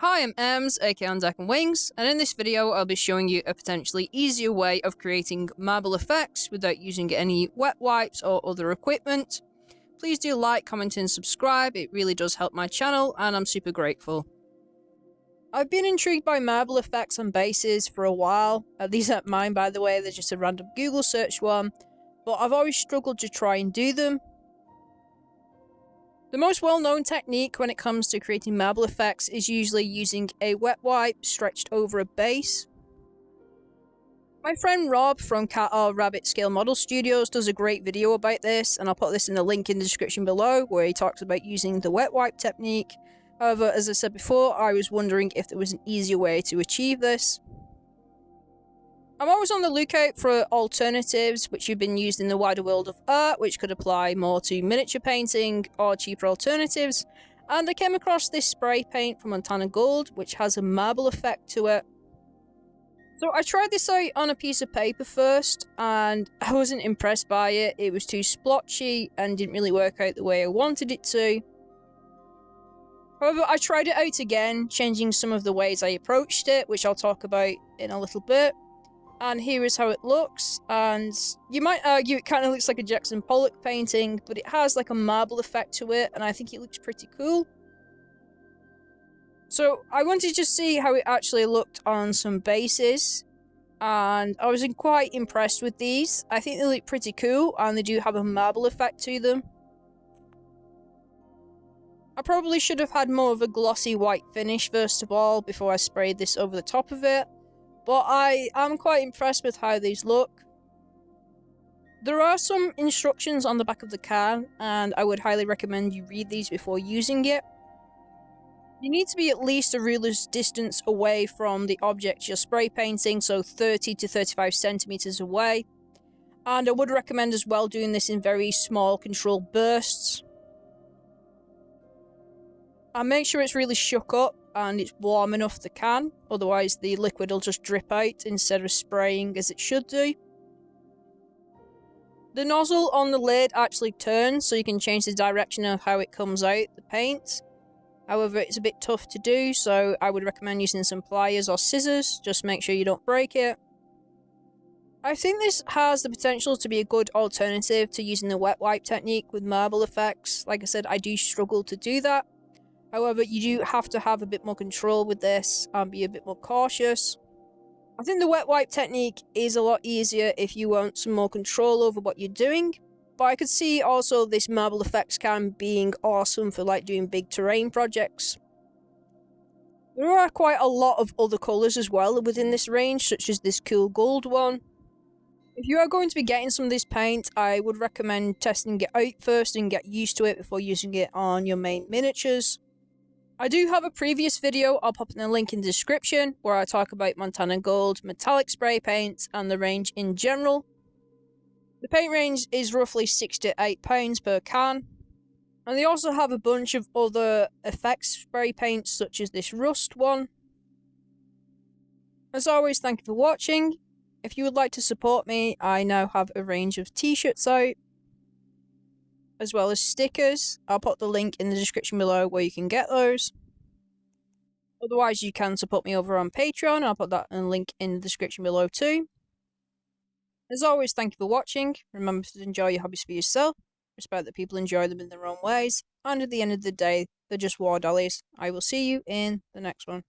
Hi, I'm Ems, aka On Deck and Wings, and in this video I'll be showing you a potentially easier way of creating marble effects without using any wet wipes or other equipment. Please do like, comment and subscribe, it really does help my channel and I'm super grateful. I've been intrigued by marble effects on bases for a while. These aren't mine, by the way, they're just a random Google search one, but I've always struggled to try and do them. The most well-known technique when it comes to creating marble effects is usually using a wet wipe stretched over a base. My friend Rob from Cat or Rabbit Scale Model Studios does a great video about this, and I'll put this in the link in the description below where he talks about using the wet wipe technique. However, as I said before, I was wondering if there was an easier way to achieve this. I'm always on the lookout for alternatives which have been used in the wider world of art, which could apply more to miniature painting or cheaper alternatives, and I came across this spray paint from Montana Gold, which has a marble effect to it. So I tried this out on a piece of paper first, and I wasn't impressed by it. It was too splotchy and didn't really work out the way I wanted it to. However, I tried it out again, changing some of the ways I approached it, which I'll talk about in a little bit. And here is how it looks, and you might argue it kind of looks like a Jackson Pollock painting, but it has like a marble effect to it, and I think it looks pretty cool. So I wanted to see how it actually looked on some bases, and I was quite impressed with these. I think they look pretty cool, and they do have a marble effect to them. I probably should have had more of a glossy white finish first of all, before I sprayed this over the top of it. But I am quite impressed with how these look. There are some instructions on the back of the can, and I would highly recommend you read these before using it. You need to be at least a ruler's distance away from the object you're spray painting, so 30 to 35 centimeters away. And I would recommend as well doing this in very small controlled bursts. And make sure it's really shook up and it's warm enough the can, otherwise the liquid will just drip out instead of spraying as it should do. The nozzle on the lid actually turns, so you can change the direction of how it comes out the paint. However, it's a bit tough to do, so I would recommend using some pliers or scissors, just make sure you don't break it. I think this has the potential to be a good alternative to using the wet wipe technique with marble effects. Like I said, I do struggle to do that. However, you do have to have a bit more control with this and be a bit more cautious. I think the wet wipe technique is a lot easier if you want some more control over what you're doing. But I could see also this marble effects can being awesome for like doing big terrain projects. There are quite a lot of other colours as well within this range, such as this cool gold one. If you are going to be getting some of this paint, I would recommend testing it out first and get used to it before using it on your main miniatures. I do have a previous video, I'll pop in the link in the description, where I talk about Montana Gold, metallic spray paints, and the range in general. The paint range is roughly £6 to £8 per can. And they also have a bunch of other effects spray paints, such as this rust one. As always, thank you for watching. If you would like to support me, I now have a range of t-shirts out, as well as stickers. I'll put the link in the description below where you can get those. Otherwise, you can support me over on Patreon. I'll put that in the link in the description below too. As always, thank you for watching. Remember to enjoy your hobbies for yourself. Respect that people enjoy them in their own ways. And at the end of the day, they're just Wardollies. I will see you in the next one.